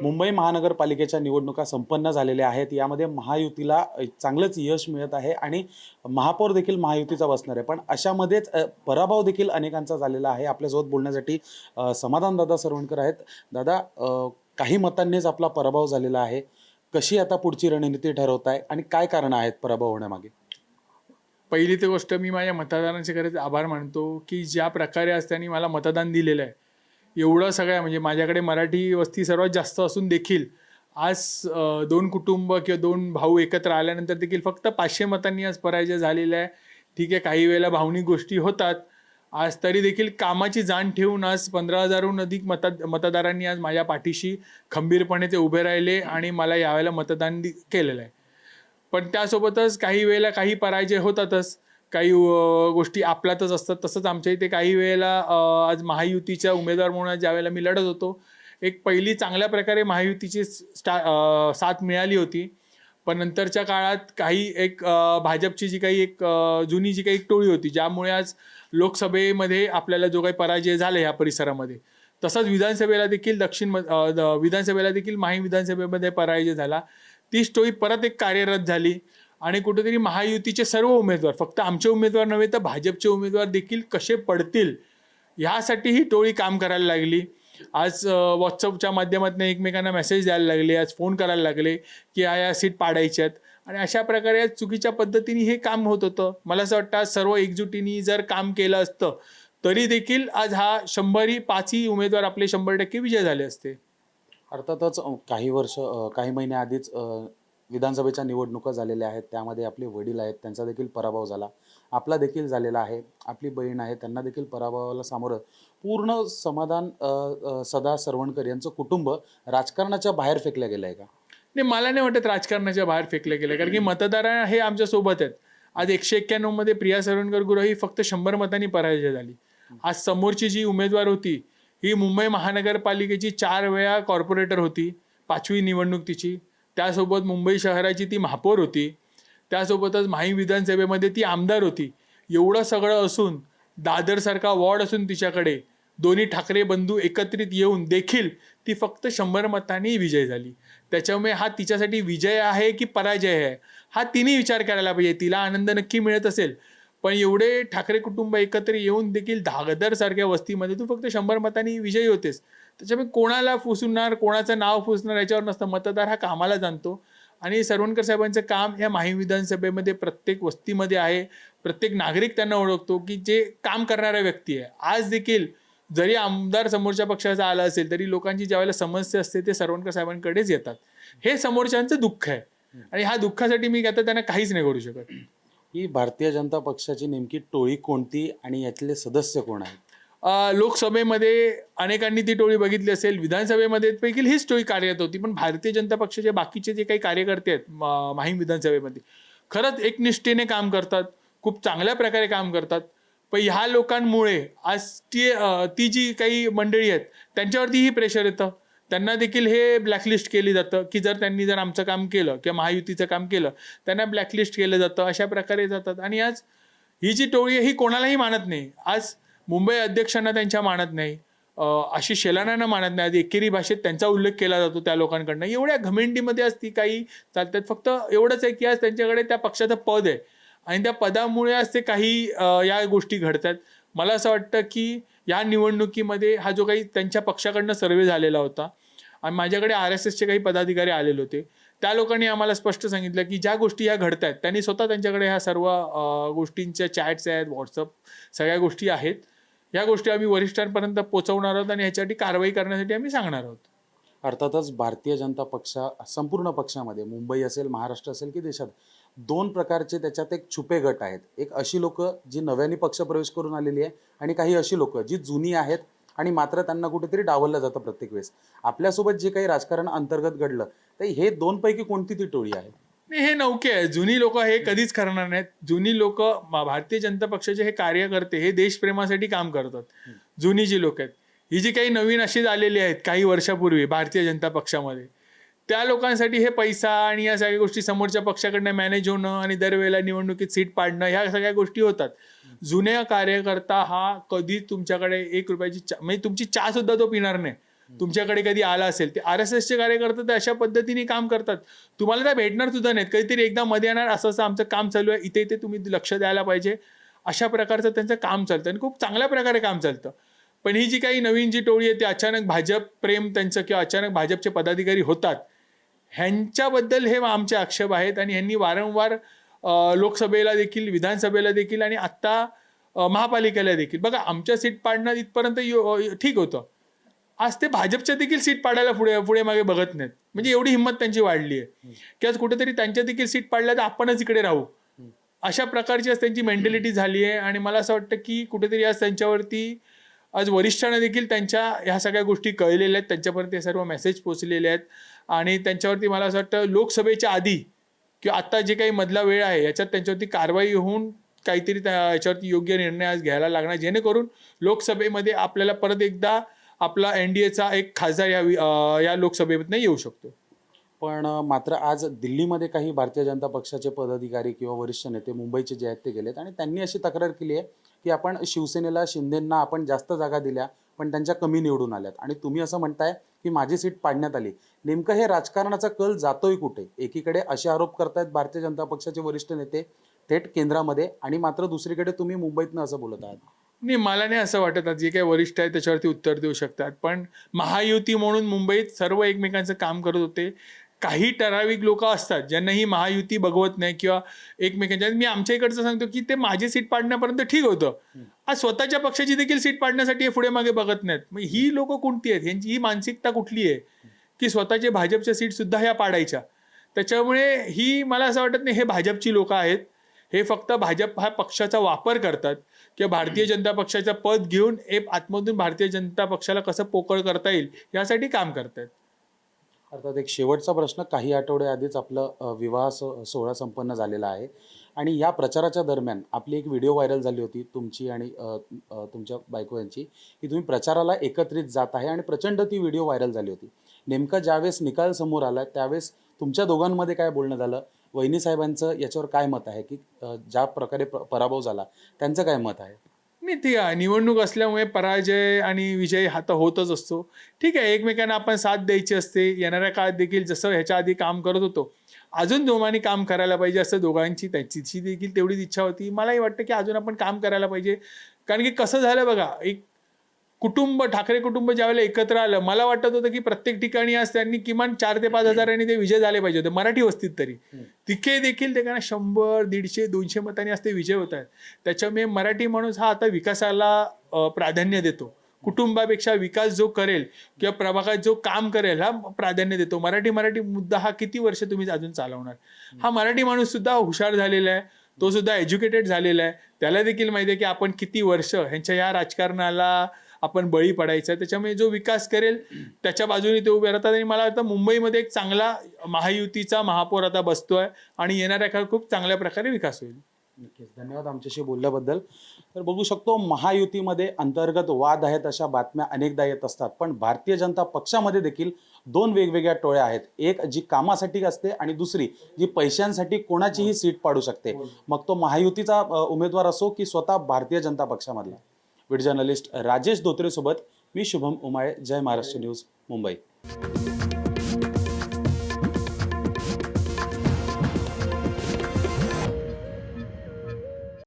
मुंबई महानगरपालिकेच्या निवडणुका संपन्न झालेल्या आहेत. यामध्ये महायुतीला चांगलंच यश मिळत आहे आणि महापौर देखील महायुतीचा बसणार आहे. पण अशामध्येच पराभव देखील अनेकांचा झालेला आहे. आपल्यासोबत बोलण्यासाठी समाधानदादा सरवणकर आहेत. दादा, काही मतांनीच आपला पराभव झालेला आहे. कशी आता पुढची रणनीती ठरवताय आणि काय कारण आहेत पराभव होण्यामागे? पहिली तर गोष्ट मी माझ्या मतदारांचे खरंच आभार मानतो की ज्या प्रकारे आज त्यांनी मला मतदान दिलेलं आहे. एवढं सगळ्या म्हणजे माझ्याकडे मराठी वस्ती सर्वात जास्त असून देखील आज 2 कुटुंब किंवा 2 भाऊ एकत्र आल्यानंतर देखील फक्त 500 मतांनी आज पराजय झालेला आहे. ठीक आहे, काही वेळेला भावनिक गोष्टी होतात. आज तरी देखील कामाची जाण ठेवून आज 15,000हून अधिक मतदारांनी आज माझ्या पाठीशी खंबीरपणे ते उभे राहिले आणि मला यावेळेला मतदान केलेलं आहे. पण त्यासोबतच काही वेळेला काही पराजय होतातच, काही गोष्टी आपल्यातच असतात. तसंच आमच्या इथे काही वेळेला आज महायुतीच्या उमेदवार म्हणून ज्या वेळेला मी लढत होतो, एक पहिली चांगल्या प्रकारे महायुतीची साथ मिळाली होती. पण नंतरच्या काळात काही एक भाजपची जी काही एक जुनी जी काही एक टोळी होती, ज्यामुळे आज लोकसभेमध्ये आपल्याला जो काही पराजय झाला ह्या परिसरामध्ये, तसंच विधानसभेला देखील विधानसभेला देखील विधानसभेमध्ये पराजय झाला. तीच टोळी परत एक कार्यरत झाली आणि कुठेतरी महायुतीचे सर्व उमेदवार, फक्त आमचे उमेदवार नव्हे तर भाजपचे उमेदवार देखील कसे पडतील ह्यासाठी ही टोळी काम करायला लागली. आज व्हॉट्सअपच्या माध्यमातून एकमेकांना मेसेज द्यायला लागले, आज फोन करायला लागले की या सीट पाडायच्यात आणि अशा प्रकारे आज चुकीच्या पद्धतीने हे काम होत होतं. मला असं वाटतं आज सर्व एकजुटीने जर काम केलं असतं तरी देखील आज हा 100ही उमेदवार आपले 100% विजय झाले असते. अर्थातच काही महिने आधीच विधानसभेच्या निवडणुका झालेल्या आहेत. त्यामध्ये आपले वडील आहेत, त्यांचा देखील पराभव झाला. आपला देखील झालेला आहे. आपली बहीण आहे, त्यांना देखील पराभवाला सामोरं पूर्ण समाधान सदा सरवणकर यांचं कुटुंब राजकारणाच्या बाहेर फेकलं गेलं आहे का? नाही, मला नाही वाटत राजकारणाच्या बाहेर फेकले गेले, कारण की मतदार हे आमच्या सोबत आहेत. आज 191 मध्ये प्रिया सरवणकर गुरव ही फक्त 100 मतांनी पराजय झाली. आज समोरची जी उमेदवार होती ही मुंबई महानगरपालिकेची 4 वेळा कॉर्पोरेटर होती, 5वी निवडणूक तिची. त्यासोबत मुंबई शहराची ती महापौर होती. त्यासोबतच विधानसभेमध्ये ती आमदार होती. एवढं सगळं असून, दादरसारखा वॉर्ड असून तिच्याकडे, दोन्ही ठाकरे बंधू एकत्रित येऊन देखील ती फक्त 100 मतांनी विजय झाली. त्याच्यामुळे हा तिच्यासाठी विजय आहे की पराजय आहे हा तिने विचार करायला पाहिजे. तिला आनंद नक्की मिळत असेल, पण एवढे ठाकरे कुटुंब एकत्र येऊन देखील दादरसारख्या वस्तीमध्ये तू फक्त 100 मतांनी विजयी होतेस. त्याच्यामुळे कोणाला फुसणार, कोणाचं नाव फुसणार याच्यावर नसतं. मतदार हा कामाला जाणतो आणि सरवणकर साहेबांचं काम या विधानसभेमध्ये प्रत्येक वस्तीमध्ये आहे. प्रत्येक नागरिक त्यांना ओळखतो की जे काम करणारा व्यक्ती आहे. आज देखील जरी आमदार समोरच्या पक्षाचा आला असेल तरी लोकांची ज्यावेळेला समस्या असते ते सरवणकर साहेबांकडेच येतात. हे समोरच्यांचं दुःख आहे आणि ह्या दुःखासाठी मी आता त्यांना काहीच नाही करू शकत. ही भारतीय जनता पक्षाची नेमकी टोळी कोणती आणि यातले सदस्य कोण आहेत? लोकसभेमध्ये अनेकांनी ती टोळी बघितली असेल, विधानसभेमध्ये देखील हीच टोळी कार्यरत होती. पण भारतीय जनता पक्षाचे बाकीचे जे काही कार्यकर्ते आहेत विधानसभेमध्ये, खरंच एकनिष्ठेने काम करतात, खूप चांगल्या प्रकारे काम करतात. पण ह्या लोकांमुळे आज ती जी काही मंडळी आहेत त्यांच्यावरतीही प्रेशर येतं. त्यांना देखील हे ब्लॅकलिस्ट केली जातं की जर आमचं काम केलं किंवा महायुतीचं काम केलं त्यांना ब्लॅकलिस्ट केलं जातं. अशा प्रकारे जातात आणि आज ही जी टोळी आहे ही कोणालाही मानत नाही. आज मुंबई अध्यक्षांना त्यांच्या मानत नाही, आशिष शेलारांना मानत नाही. आज एकेरी भाषेत त्यांचा उल्लेख केला जातो त्या लोकांकडनं. एवढ्या घमेंडीमध्ये आज ती काही चालतात. फक्त एवढंच आहे की आज त्यांच्याकडे त्या पक्षाचं पद आहे आणि त्या पदामुळे आज ते काही या गोष्टी घडतात. मला असं वाटतं की या निवडणुकीमध्ये हा जो काही त्यांच्या पक्षाकडनं सर्वे झालेला होता आणि माझ्याकडे RSSचे काही पदाधिकारी आलेले होते, त्या लोकांनी आम्हाला स्पष्ट सांगितलं की ज्या गोष्टी ह्या घडत आहेत त्यांनी स्वतः त्यांच्याकडे ह्या सर्व गोष्टींच्या चॅट्स आहेत, व्हॉट्सअप सगळ्या गोष्टी आहेत. ह्या गोष्टी आम्ही वरिष्ठांपर्यंत पोहोचवणार आहोत आणि ह्याच्यासाठी कारवाई करण्यासाठी आम्ही सांगणार आहोत. अर्थातच भारतीय जनता पक्ष संपूर्ण पक्षामध्ये मुंबई असेल, महाराष्ट्र असेल की देशात 2 प्रकारचे त्याच्यात एक छुपे गट आहेत. एक अशी लोक जी नव्याने पक्ष प्रवेश करून आलेली आहे आणि काही अशी लोक जी जुनी आहेत आणि मात्र त्यांना कुठेतरी डावललं जातं प्रत्येक वेळेस. आपल्यासोबत जे काही राजकारण अंतर्गत घडलं तर हे 2 पैकी कोणती ती टोळी आहे? नाही, हे नौके आहे. जुनी लोक हे कधीच करणार नाहीत. जुनी लोक भारतीय जनता पक्षाचे हे कार्यकर्ते हे देशप्रेमासाठी काम करतात. जुनी जी लोक आहेत, ही जी काही नवीन अशीच आलेली आहेत काही वर्षापूर्वी भारतीय जनता पक्षामध्ये, त्या लोकांसाठी हे पैसा आणि या सगळ्या गोष्टी समोरच्या पक्षाकडनं मॅनेज होणं आणि दरवेळेला निवडणुकीत सीट पाडणं ह्या सगळ्या गोष्टी होतात. जुन्या कार्यकर्ता हा कधीच तुमच्याकडे 1 रुपयाची म्हणजे तुमची चहा सुद्धा तो पिणार नाही. तुमच्याकडे कधी आला असेल, ते RSSचे कार्यकर्ते तर अशा पद्धतीने काम करतात. तुम्हाला त्या भेटणार सुद्धा नाहीत. कधीतरी एकदा मध्ये येणार, असं असं आमचं काम चालू आहे, इथे इथे तुम्ही लक्ष द्यायला पाहिजे. अशा प्रकारचं त्यांचं काम चालतं आणि खूप चांगल्या प्रकारे काम चालतं. पण ही जी काही नवीन जी टोळी आहे, ती अचानक भाजप प्रेम त्यांचं किंवा अचानक भाजपचे पदाधिकारी होतात, ह्यांच्याबद्दल हे आमचे आक्षेप आहेत. आणि ह्यांनी वारंवार लोकसभेला देखील, विधानसभेला देखील आणि आत्ता महापालिकेला देखील, बघा आमच्या सीट पाडणं इथपर्यंत ठीक होतं, आज ते भाजपच्या देखील सीट पाडायला पुढे मागे बघत नाहीत. म्हणजे एवढी हिंमत त्यांची वाढली आहे की आज कुठेतरी त्यांच्या देखील सीट पाडल्या तर आपणच इकडे राहू, अशा प्रकारची आज त्यांची मेंटॅलिटी झाली आहे. आणि मला असं वाटतं की कुठेतरी आज त्यांच्यावरती, आज वरिष्ठांना देखील त्यांच्या ह्या सगळ्या गोष्टी कळलेल्या आहेत, त्यांच्यापर्यंत हे सर्व मेसेज पोचलेले आहेत. आणि त्यांच्यावरती मला असं वाटतं लोकसभेच्या आधी किंवा आता जे काही मधला वेळ आहे याच्यात त्यांच्यावरती कारवाई होऊन काहीतरी याच्यावरती योग्य निर्णय आज घ्यायला लागणार, जेणेकरून लोकसभेमध्ये आपल्याला परत एकदा आपला NDAचा एक खासदार या लोकसभेमध्ये येऊ शकतो. पण मात्र आज दिल्लीमध्ये काही भारतीय जनता पक्षाचे पदाधिकारी किंवा वरिष्ठ नेते मुंबईचे जे आहेत ते गेलेत आणि त्यांनी अशी तक्रार केली आहे की आपण शिवसेनेला, शिंदेंना आपण जास्त जागा दिल्या पण त्यांच्या कमी निवडून आल्यात आणि तुम्ही असं म्हणताय की माझी सीट पाडण्यात आली. नेमकं हे राजकारणाचा कल जातोय कुठे? एकीकडे असे आरोप करतायत भारतीय जनता पक्षाचे वरिष्ठ नेते थेट केंद्रामध्ये आणि मात्र दुसरीकडे तुम्ही मुंबईतनं असं बोलत आहात. नाही, मला नाही असं वाटत. जे काही वरिष्ठ आहेत त्याच्यावरती उत्तर देऊ शकतात. पण महायुती म्हणून मुंबईत सर्व एकमेकांचं काम करत होते. काही ठराविक लोक असतात ज्यांना ही महायुती बघवत नाही किंवा एकमेकांच्या, मी आमच्या इकडचं सांगतो की ते माझी सीट पाडण्यापर्यंत ठीक होतं, आज स्वतःच्या पक्षाची देखील सीट पाडण्यासाठी पुढे मागे बघत नाहीत. मग ही लोक कोणती आहेत? यांची ही मानसिकता कुठली आहे की स्वतःचे भाजपच्या सीट सुद्धा ह्या पाडायच्या? त्याच्यामुळे ही मला असं वाटत नाही हे भाजपची लोक आहेत. हे फक्त भाजप हा पक्षाचा वापर करतात किंवा भारतीय जनता पक्षाचं पद घेऊन आतमधून भारतीय जनता पक्षाला कसं पोकळ करता येईल यासाठी काम करतात. अर्थात एक शेवटचा प्रश्न, काही आठवडे आधीच आपलं विवाह सोहळा संपन्न झालेला आहे आणि या प्रचाराच्या दरम्यान आपली एक व्हिडिओ व्हायरल झाली होती तुमची आणि तुमच्या बायको यांची, की तुम्ही प्रचाराला एकत्रित जात आहे आणि प्रचंड ती व्हिडिओ व्हायरल झाली होती. नेमका ज्यावेळेस निकाल समोर आला त्यावेळेस तुमच्या दोघांमध्ये काय बोलणं झालं? वहिनी साहेबांचं याच्यावर काय मत आहे की ज्या प्रकारे पराभव झाला त्यांचं काय मत आहे? नाही, ती निवडणूक असल्यामुळे पराजय आणि विजय हा तर होतच असतो. ठीक आहे, एकमेकांना आपण साथ द्यायची असते. येणाऱ्या काळात देखील जसं ह्याच्या आधी काम करत होतो, अजून दोघांनी काम करायला पाहिजे असं दोघांची त्यांची देखील तेवढीच इच्छा होती. मलाही वाटतं की अजून आपण काम करायला पाहिजे. कारण की कसं झालं बघा, एक कुटुंब, ठाकरे कुटुंब ज्यावेळेला एकत्र आलं, मला वाटत होतं की प्रत्येक ठिकाणी आज त्यांनी किमान 4 ते 5 हजारांनी ते विजय झाले पाहिजे होते, मराठी वस्तीत तरी. तिथे देखील ते 100, 150, 200 मतांनी आज ते विजय होत आहेत. त्याच्यामुळे मराठी माणूस हा आता विकासाला प्राधान्य देतो. कुटुंबापेक्षा विकास जो करेल किंवा प्रभागात जो काम करेल हा प्राधान्य देतो. मराठी मुद्दा हा किती वर्ष तुम्ही अजून चालवणार? हा मराठी माणूस सुद्धा हुशार झालेला आहे, तो सुद्धा एज्युकेटेड झालेला आहे. त्याला देखील माहिती आहे की आपण किती वर्ष ह्यांच्या या राजकारणाला आपण बळी पडायचं आहे. त्याच्यामुळे जो विकास करेल त्याच्या बाजूने ते उभे राहतात. आणि मला वाटतं मुंबईमध्ये एक चांगला महायुतीचा महापौर आता बसतोय आणि येणाऱ्या काळात खूप चांगल्या प्रकारे विकास होईल. नक्कीच, धन्यवाद आमच्याशी बोलल्याबद्दल. तर बघू शकतो महायुतीमध्ये अंतर्गत वाद आहेत अशा बातम्या अनेकदा येत असतात, पण भारतीय जनता पक्षामध्ये देखील 2 वेगवेगळ्या टोळ्या आहेत. एक जी कामासाठी असते आणि दुसरी जी पैशांसाठी कोणाचीही सीट पाडू शकते, मग तो महायुतीचा उमेदवार असो की स्वतः भारतीय जनता पक्षामधला. व्हिडिओ जर्नलिस्ट राजेश धोत्रे सोबत मी शुभम उमाळे, जय महाराष्ट्र न्यूज, मुंबई.